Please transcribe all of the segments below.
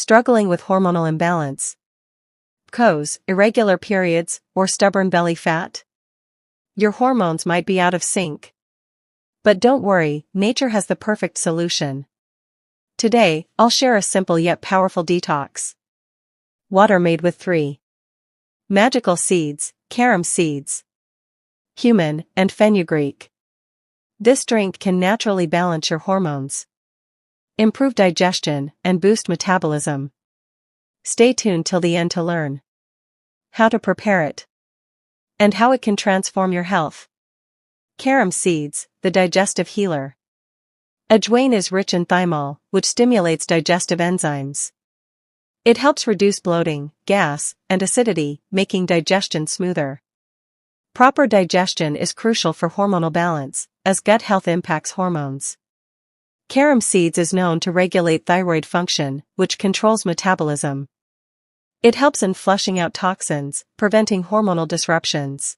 Struggling with hormonal imbalance, PCOS, irregular periods, or stubborn belly fat? Your hormones might be out of sync. But don't worry, nature has the perfect solution. Today, I'll share a simple yet powerful detox. Water made with 3 magical seeds, Carom Seeds, cumin, and fenugreek. This drink can naturally balance your hormones, improve digestion, and boost metabolism. Stay tuned till the end to learn how to prepare it and how it can transform your health. Carom Seeds, the digestive healer. Ajwain is rich in thymol, which stimulates digestive enzymes. It helps reduce bloating, gas, and acidity, making digestion smoother. Proper digestion is crucial for hormonal balance, as gut health impacts hormones. Carom Seeds is known to regulate thyroid function, which controls metabolism. It helps in flushing out toxins, preventing hormonal disruptions.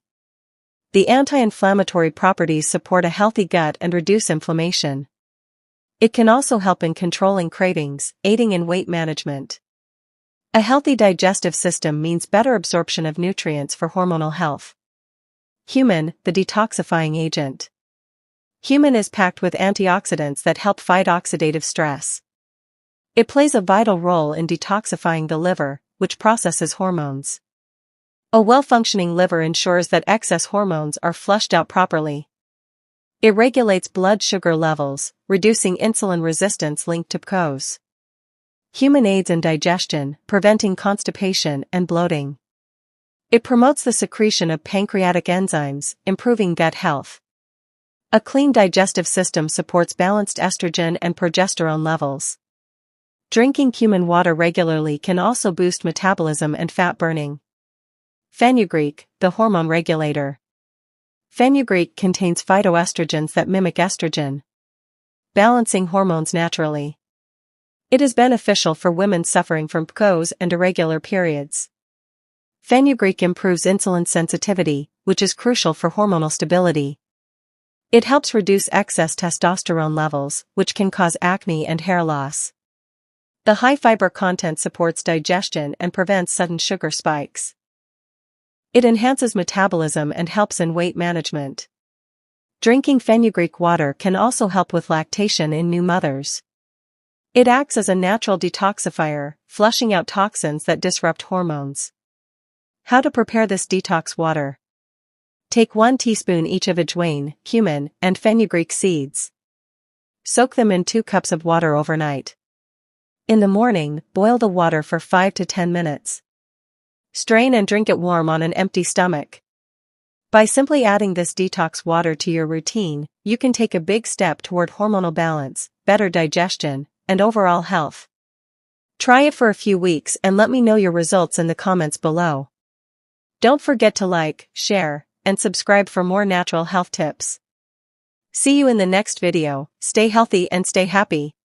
The anti-inflammatory properties support a healthy gut and reduce inflammation. It can also help in controlling cravings, aiding in weight management. A healthy digestive system means better absorption of nutrients for hormonal health. Cumin, the detoxifying agent. Cumin is packed with antioxidants that help fight oxidative stress. It plays a vital role in detoxifying the liver, which processes hormones. A well-functioning liver ensures that excess hormones are flushed out properly. It regulates blood sugar levels, reducing insulin resistance linked to PCOS. Cumin aids in digestion, preventing constipation and bloating. It promotes the secretion of pancreatic enzymes, improving gut health. A clean digestive system supports balanced estrogen and progesterone levels. Drinking cumin water regularly can also boost metabolism and fat burning. Fenugreek, the hormone regulator. Fenugreek contains phytoestrogens that mimic estrogen, balancing hormones naturally. It is beneficial for women suffering from PCOS and irregular periods. Fenugreek improves insulin sensitivity, which is crucial for hormonal stability. It helps reduce excess testosterone levels, which can cause acne and hair loss. The high fiber content supports digestion and prevents sudden sugar spikes. It enhances metabolism and helps in weight management. Drinking fenugreek water can also help with lactation in new mothers. It acts as a natural detoxifier, flushing out toxins that disrupt hormones. How to prepare this detox water? Take 1 teaspoon each of Ajwain, cumin, and fenugreek seeds. Soak them in 2 cups of water overnight. In the morning, boil the water for 5 to 10 minutes. Strain and drink it warm on an empty stomach. By simply adding this detox water to your routine, you can take a big step toward hormonal balance, better digestion, and overall health. Try it for a few weeks and let me know your results in the comments below. Don't forget to like, share, and subscribe for more natural health tips. See you in the next video. Stay healthy and stay happy.